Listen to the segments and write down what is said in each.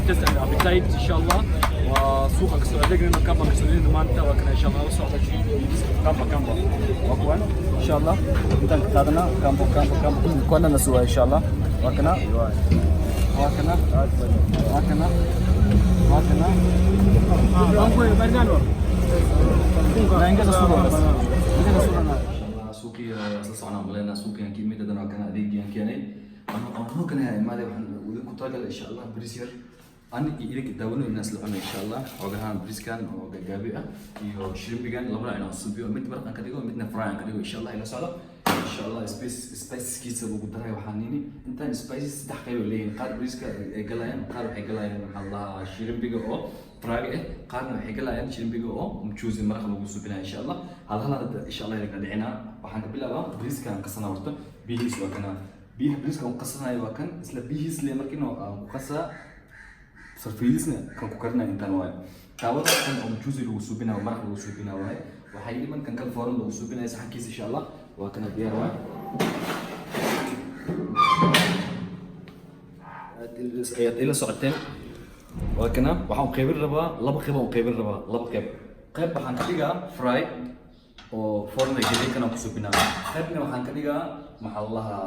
تست اند ابيتايت ان شاء الله. وسوقك سؤالين كم مسؤولين ما انت وكنا ان شاء الله وسوق كم عفوا ان شاء الله انت قادنا كم كنا نسوي ان شاء الله وكنا وكنا suuqii isla soconaa maleynaa suuqiyan kiimidadana waa kana adeegiyan keenay anoo kana imaade waxaan wada ku talagalay insha allah bris yar ani iyo idinka daawano inaan isla cuno insha allah xogahaan briskan oo gagaabi ah iyo shrimbigan labada inaan subiyo mid marqan ka dhigo midna fry ka dhigo insha allah ila socdo insha allah spiceskiisa ugu daray waxaan nini intaan spices saddex qayb leeyihiin qaar briska ay galayaan qaar waxay galayaan maxaa la shrimbiga oo fry qaarna waxay galayaan shrimbiga oo mchuzi maraq lagu subinaa insha allah hal insha allah idinka dhicinaa waxaan ka bilaabaa briskan kasana horta bihiis waa kana biyaha briska aan qasanayo waa kan isla bihiis le markiina aan ku qasaa sarfiisna kan ku karnaa intaan waay taawada kan oo mchuzi lagu subinaa maraq lagu subinaa waay waxay dhiman kan kala fooran lagu subinaa saxankiisa insha allah waa kana diyaar waay ayaad ila socoteen waa kana waxaan qaybin rabaa laba qayb waxaan ka dhigaa fry oo forna gelin kana ku subinaa qaybna waxaan ka dhigaa maxaa laha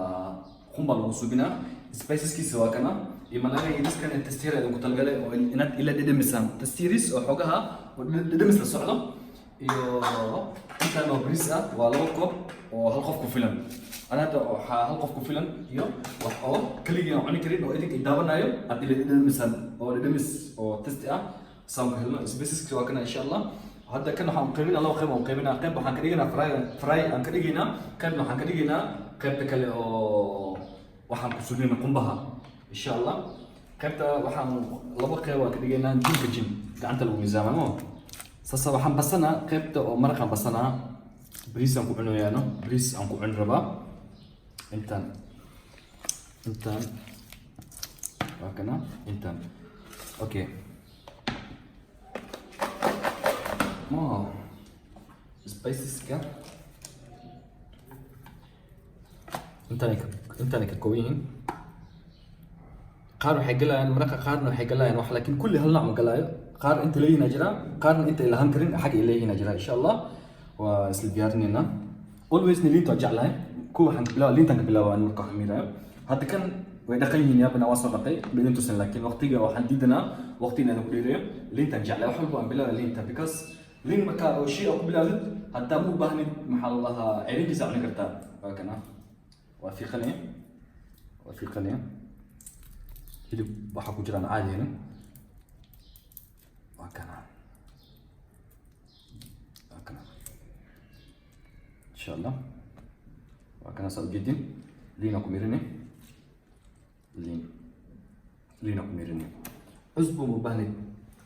qumba lagu subinaa spiceskiisa waa kana imanaga idiskan testiir ay ku talgalay oo inaad ila dhedhamisaan testiiris oo xogaha oo dhedhamis la socdo iyo intaan oo bris ah waa laba koob oo hal qof ku filan anaada waxaa hal qof ku filan iyo wax oo kaliya aan cuni karin oo idinka daawanayo aad ila dhedhamisaan oo dhedhamis oo testi ah saan ku helno spiceskiisa waa kana insha allah hadda kan waxaan qaybinaa laba qayb aan qaybinaa qayb waxaan ka dhigaynaa fry aan ka dhigaynaa qaybna waxaan ka dhigaynaa qaybta kale oo waxaan ku sugnayna qumbaha insha allah qaybta waxaan laba qayb aan ka dhigaynaa jinka jin gacanta lagu miisaamamo sasa waxaan basanaa qaybta oo maraqaan basanaa bris aan ku cunayaano bris aan ku cuni rabaa intaan waa kana intaan okay spiceska intaan ka kooban yihiin qaar waxay galayaan maraqa qaarna waxay galayaan wax laakiin kulli hal nooc ma galaayo qaar inta leeyihiin jira qaarna inta ilahan karin xaq ay leeyihiin jira insha allah waa isla diyaarinayna always liinta jeclahay kuwa waxaan bilaabaa liintan ka bilaabaa marka xamiirayo hadda kan way dhaqan yihiin yaabana waa soo dhaqay bidin tusan laakiin waqtiga waxaan diidanaa waqtiga inaan ku dheereeyo liintan jeclahay wax walba aan bilaabaa liinta because liin marka oo shay ku bilaabid hadda mu baahnid maxaa la lahaa ciidankiisa cuni kartaa waa kana waa fiiqanaya hilib waxaa ku jiraan caadiyan waa kana insha allah waa kana saa ujeedin liina ku mirini liina ku mirini cusbo mu baahnid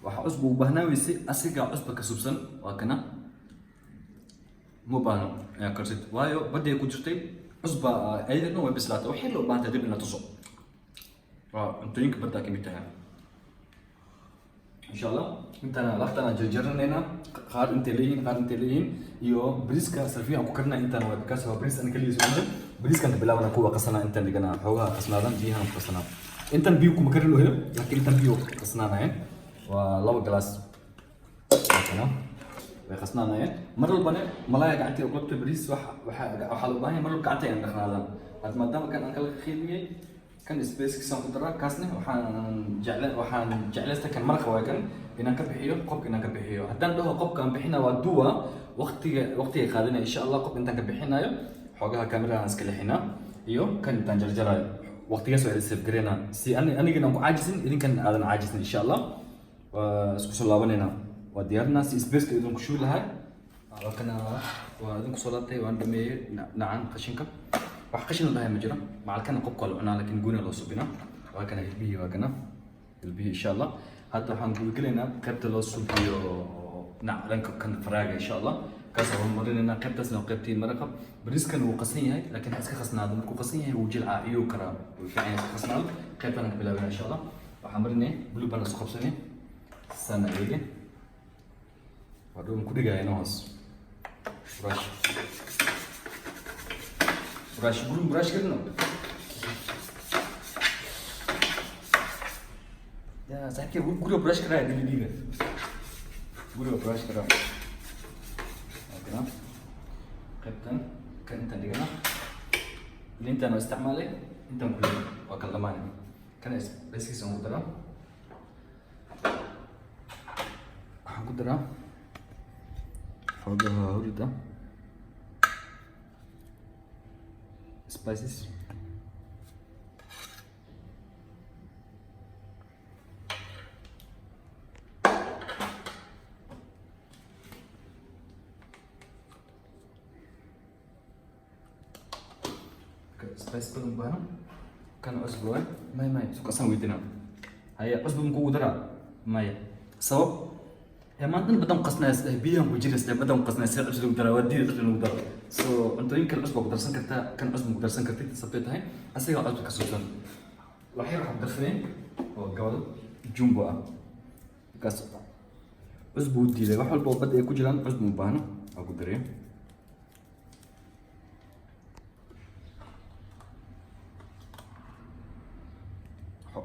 waxa cusbo u baahnaa weyse asiga cusbo ka subsan waa kana mu baahno ayaa karsid waayo badda ay ku jirtay cusba ayadana way bislaatay waxay loo baahan tahay dib inaad tuso waa cuntooyinka badda ka mid tahay insha allah intaan laftana jarjaranayna qaar intay leeyihiin iyo briska sarfiya aan ku karnaa intaan waa bikaas waa bris aan kaliya soo briskan ka bilaabana kuwa qasana intaan dhigana xoogaha qasnaadan biyahan qasana intaan biyo kuma karin loo helo laakiin intaan biyo qasnaanayeen waa laba galaas kana way qasnaanayeen mar walbana malaaya gacantii oo qabta bris waxaa loo baahan yahay mar walba gacanta inaan dhaqnaadaan hadda maadaama kan aan kala qiimiyey kan spacekiisaan ku daraa kaasna waxaan jeclaysta kan marqa waa kan inaan ka bixiyo qobka inaan ka bixiyo haddaan dhaho qobka aan bixina waa duwa waqtiga qaadanaya insha allah qobka intaan ka bixinayo xoogaha kamerada aan iska lexinaa iyo kan intaan jarjarayo waqtigaas waa save gareynaa si anigana aan ku caajisin idinkan aadan caajisin insha allah waa isku soo laabanayna waa diyaarinaa si spaceka idin ku shubi lahay waa kana waa idin kusoo laabtay waan dhameeyey nacan qashinka wax qashin lahay ma jiro macalkana qobka la cunaa laakiin gooni loo subinaa waa kana hilbihii waa kana hilbihii insha allah hadda waxaan gudagelaynaa qaybta loo subiyo dhanka kan faraaga insha allah kaas waan marinaynaa qaybtaasna qaybtii maraqa bariiskan wuu qasan yahay laakiin ha iska khasnaado markuu qasan yahay wuu jilcaa iyuu karaa wuu fiican yahay iska khasnaado qaybtaan ka bilaabana insha allah waxaan marinay bulu baan isku qabsanay sana eege waa dhow ku dhigayana hoos brush करना या صحيح كيف قولوا براش كده دي دي قولوا براش كده كده قبتن كنت اللي كده اللي انت انا استعماله انت ممكن وكلماني كان بس يسمو ترى قدرة فوقها هولدا spices spice كلهم بانو كانوا أسبوع ما سوق أصلا ويدنا هيا أسبوع مكو درا ما سبب يا ما أنت بدهم قصنا بيهم وجلس بدهم قصنا سير أسبوع درا ودي أسبوع درا أنتوا يمكن أسبوع قدرسن كرتا كان أسبوع قدرسن كرتا تثبت هاي أسير أسبوع كسوسن راح قدرسني وقال جنبوا كاس أسبوع دي له واحد بوقت إيه كجلان أسبوع بانو أقول دري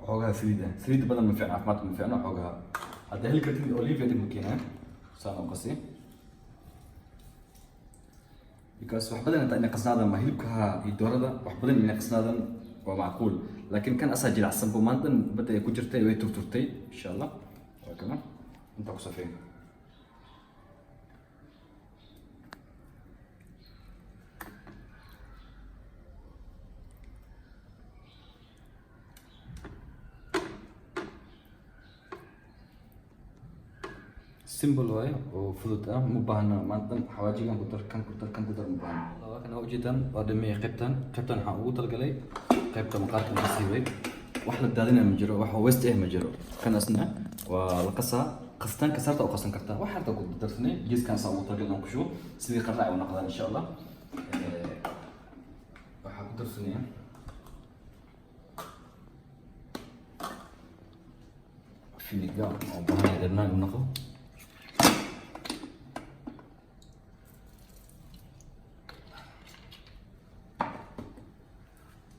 حوجها فريدة بدل من فعنا أحمد من فعنا حوجها هذا هي الكرتين أوليفيا دي مكينة سانا قصي because واحد بدل أنت قصنا هذا ما هي بكها يدور هذا واحد بدل إن قصنا هذا ومعقول لكن كان أسجل على السبب ما أنت بدأ يكون جرتي ويتورتي إن شاء الله وكمان أنت قصفين سيمبل واي وفلوتا مبانا مانتن حواجي كان كتر مبانا لكن هو جدا ودمي قبتن حاوت القلي قبتن مقاركن بسيوي واحد دادنا مجرو واحد ويست ايه مجرو كان اسنا ولقصا قصتان كسرت او قصتان كرتا واحد تقول درسني جيز كان صوت القلي نكشو سيدي قرع ونقضان ان شاء الله واحد درسني في نقاط او بهاي درنا ونقض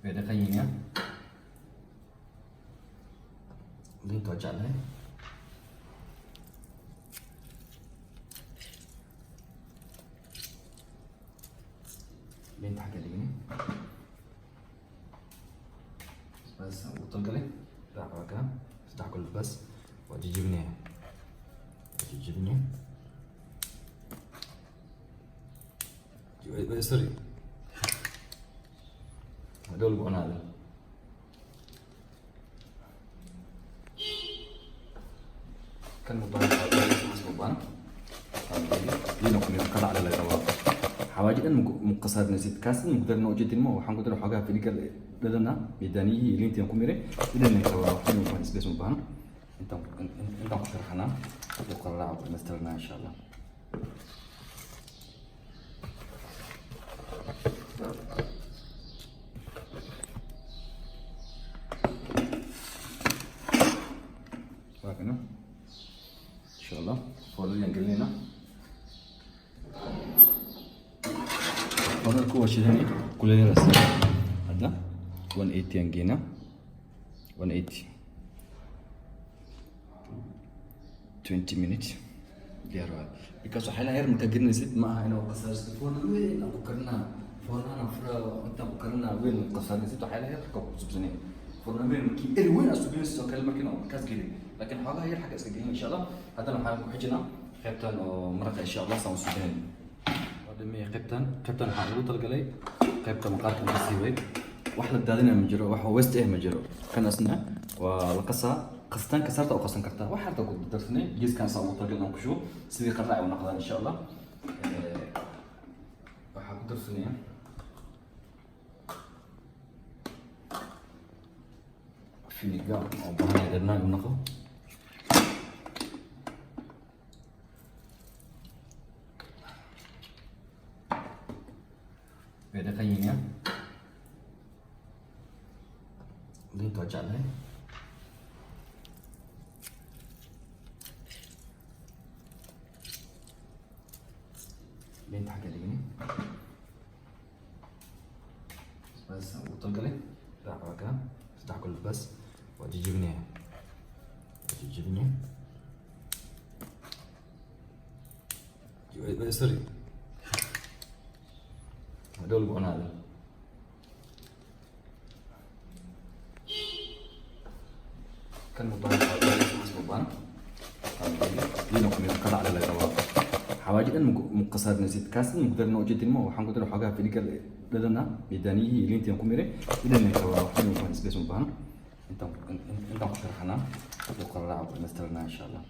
về đây thay nhé liên tục chặn đấy bên thẳng cái này بس وتنقلي لا بقى تاكل بس وتجيبني سوري هدول بقون هذا كان مبان مبان لينا كنا نقرأ على الجواب حواجد مقصد نسيت كاسن نقدر نوجد الماء وحنقدر حاجة في ذيك لدينا ميدانية اللي انت يكون ميري إذا نتوقع حين مبان سبيس مبان انت شرحنا وقرأ مسترنا إن شاء الله هنا ان شاء الله فولو ينقلنا هذا الكوة شدني كل اللي رسم هذا 180 ينقينا 180 20 minutes ديار واحد because حالا غير مكجرنا نسيت معها هنا وقصر فورنا وين أفكرنا فورنا نفرا أنت أفكرنا وين قصر نسيت حالا غير كوب سبزني فورنا وين كي وين أسوبين سو كلمة كنا كاس جدي لكن حاجة هي الحاجة سجلين إن شاء الله هذا لما حاجة حجنا خبتن ومرة إن شاء الله سووا سودين هذا مي خبتن حاولوا تلقلي خبتن مقاركن بسيوي واحد دادنا مجرو واحد ويست إيه مجرو كان اسنا ولقصا قصتان كسرت أو قصتان كرتا واحد تقول درسني جيز كان صوت تلقلنا نكشو سيدي قرع ونقضان إن شاء الله واحد درسني في نقاط أو بهاي درنا ونقض về đây thay nhé liên tục chặn đấy bên thẳng cái này بس وتنقلي لا بقى تاكل بس وتجيبني jibinyo. Sorry. Dol ko na. Kan mo ba mas mo ba? Yun ako nila kala ala gawa. Hawaji kan muqasad nasit kasin mudar no jetin mo waxaan ku daro xogaa finikal dadana midanihi ilintii ku mire idan ay gawa waxaan ku isbes mo baan inta ku sharxana oo qaraab nastarna insha Allah.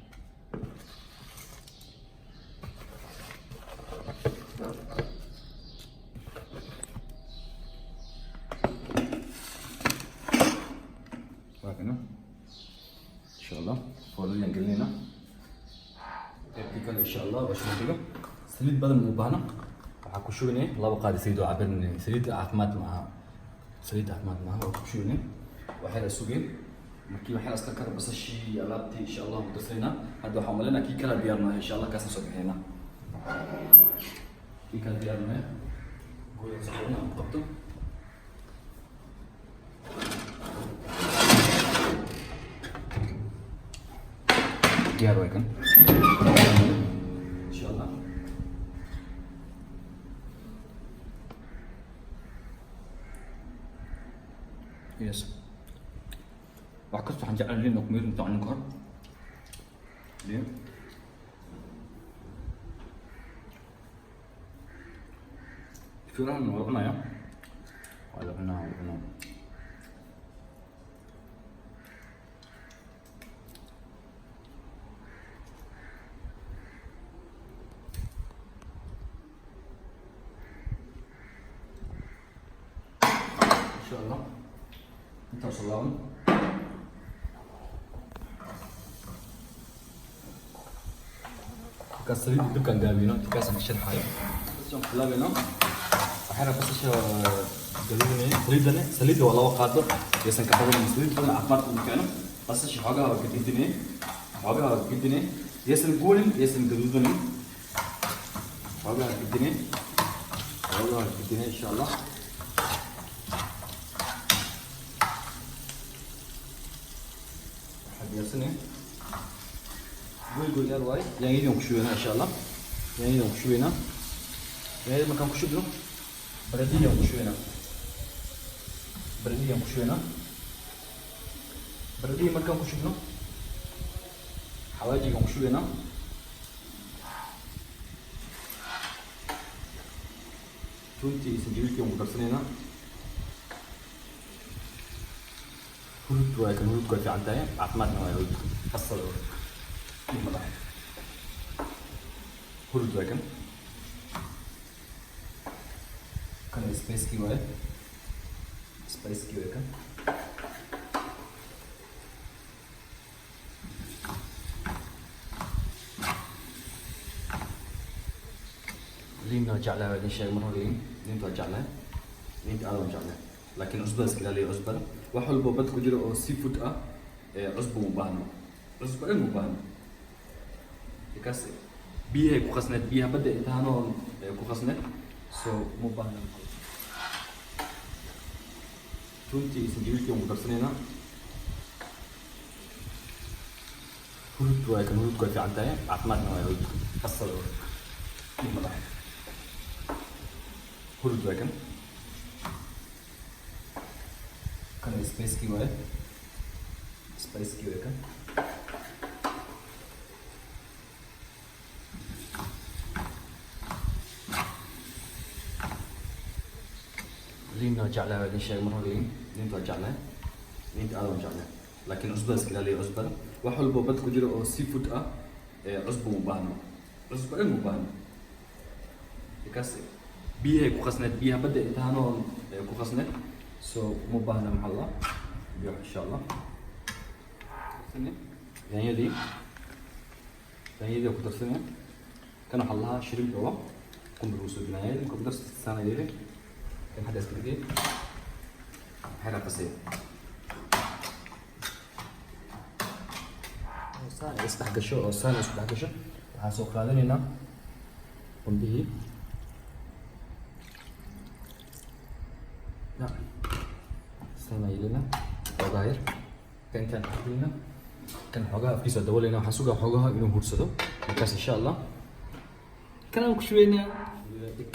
إن شاء الله فولو ينقلنا إن شاء الله باش نديرو سليد بدل من مبانا وحكو شويني الله بقى سيدو عبرني سليد عفمات معها وحكو شويني وحيلا سوقين كي وحيلا استكر بس الشيء لابتي إن شاء الله متصلنا هذا حملنا كي كلا بيارنا إن شاء الله كاسن صبحنا كي كلا بيارنا قولوا صحونا مقبطو diğer bakın. İnşallah. Yes. Waxaan waxaan jeclaan inaan ku meerin taan kor. Leh. Firan waa ya. Wala ana. إن شاء الله أنت وصلهم كسرين الدكان جابينه تكاسن الشرحة بس يوم خلابينه أحيانا بس إيش جلوبني سليد ولا وقاته يسن كتبوا من سليد بدنا عفمات مكانه بس إيش حاجة جديني يسن قولن يسن جلوبني حاجة جديني إن شاء الله biasanya gue lihat wae yang ini yang kusyuena insyaallah yang ini yang kusyuena yang ini makan kusyuk belum berarti yang kusyuena berarti makan kusyuk belum hawaji yang kusyuena tunti sendiri yang mudarsinena هرود واكن هرود كوي في عندها عطماتنا ويا هرود حصلوا هرود واكن كان سبيس كي واي واكن لين نرجع لها هذا الشيء مرة لين ترجع لها لين تعالوا نرجع لها لكن أصبر كذا لي أصبر وحول بابد كجرا أو سي فود أصبر مباهنا أصبر مباهنا يكاس بيها كوخسنت بيها بدأ إنتهانا كوخسنت سو مباهنا تونتي سنجيل كيوم مدرسيننا هرود واكن هرود كوي في عندها عطماتنا ويا هرود حصلوا هرود واكن كان سبيس كي واي واكن لين نرجع لها هذا الشيء مرة لين ترجع لها لين تعالوا نرجع لها لكن أصبر كذا لي أصبر وحول بابد كجرا أو سي فود أصبر مباهنا أصبر مباهنا يكاس بيها كوخسنت بيها بدأ إنتهانا كوخسنت سو مباهنا مع الله بيروح إن شاء الله يعني دي أكتر سنة كانوا حلها شرب جوا كم بروسو بناية كم درس السنة دي كم حد يسكت دي حاجة قصيرة سنة يستحقشوا أو سنة يستحقشوا هاسوق هذا هنا ونديه نعم سنة يلنا وغير كان أحلنا كان حوجها في سؤال دولة هنا وحسوقها حوجها إنه هرسده بس إن شاء الله كلام كشوينا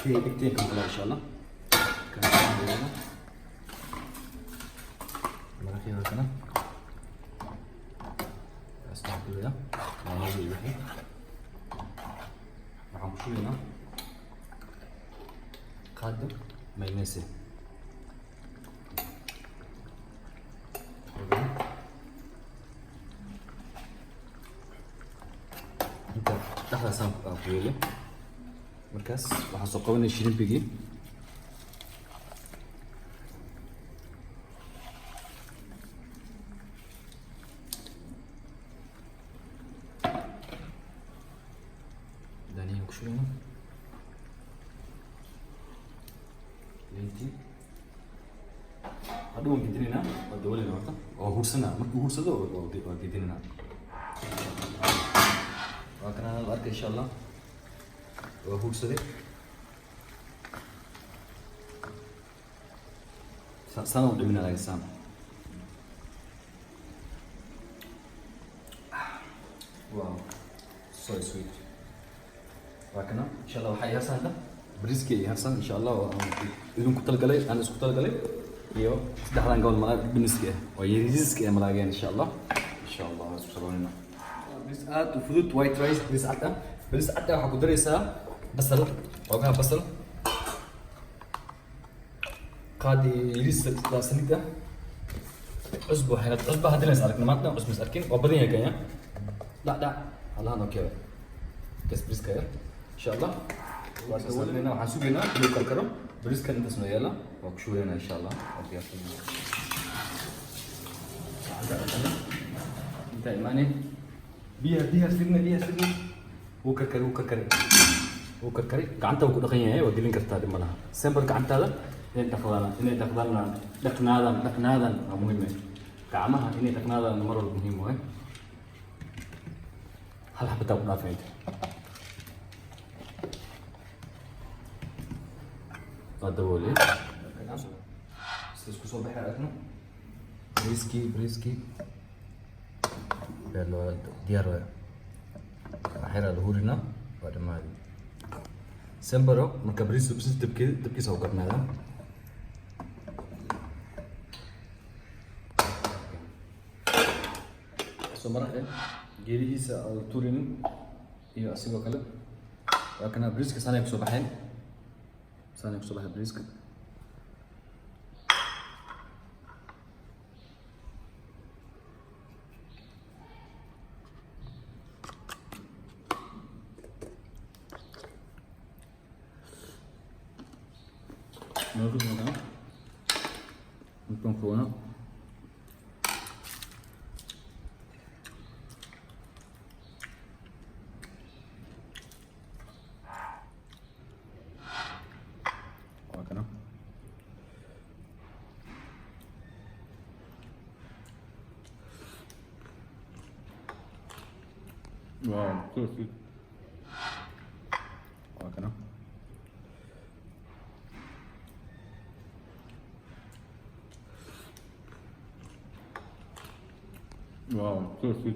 كتير كم كلام إن شاء الله كان هنا مرة فيها كنا استعمل كذا ما هو يبحث راح كشوينا قادم ما ينسي انت تحت سام قويله مركز وحسب قوانين الشيرين بيجي داني وكشوينا لينتي هذا ممكن تنينا الدولة نورتا أو هورسنا مركو هورسنا أو تنينا وكنا الأرك إن شاء الله وهورسنا سنة ودمنا على الإنسان واو so sweet وكنا إن شاء الله حيا سنة بريسكي هرسان إن شاء الله إذن كنت القلي أنا سكت القلي iyo saddexdan gobol malaag biniska oo yariiska ee malaageen insha Allah isku salaamina bis aad u fudud white rice bis aad waxa ku dareysaa basal ogaha basal qaadi yariiska salida cusbo xirad cusbo hadii la isarkin maanta cusbo isarkin oo badan yahay kanya da Allah no kee kas briska insha Allah وأنا وحاسوبنا كله كركرة بريس كان انت اسمه يلا وكشوينا إن شاء الله انت إيماني بيها سرنا وكركري كعنتا وكل خيانة هي وديلين كرتا دي مالها سامبر كعنتا هذا إني تقدرنا دقنا هذا مهم كعمها إني دقنا هذا مرة مهم هاي هل حبيت أبغى فهمت الدولي استسكو صباح أكنو بريسكي bello diaro ahera luhurina pada mari sembaro marka bris subsis tibki soo karnada so marka geerihiisa oo turin iyo asigoo kale waa kana briska sanay ku soo baxeen sanay ku soo baxay briska Noto mana? Untuk phone. Apa kena? Wow, so sweet. Apa kena? Wow, so sweet.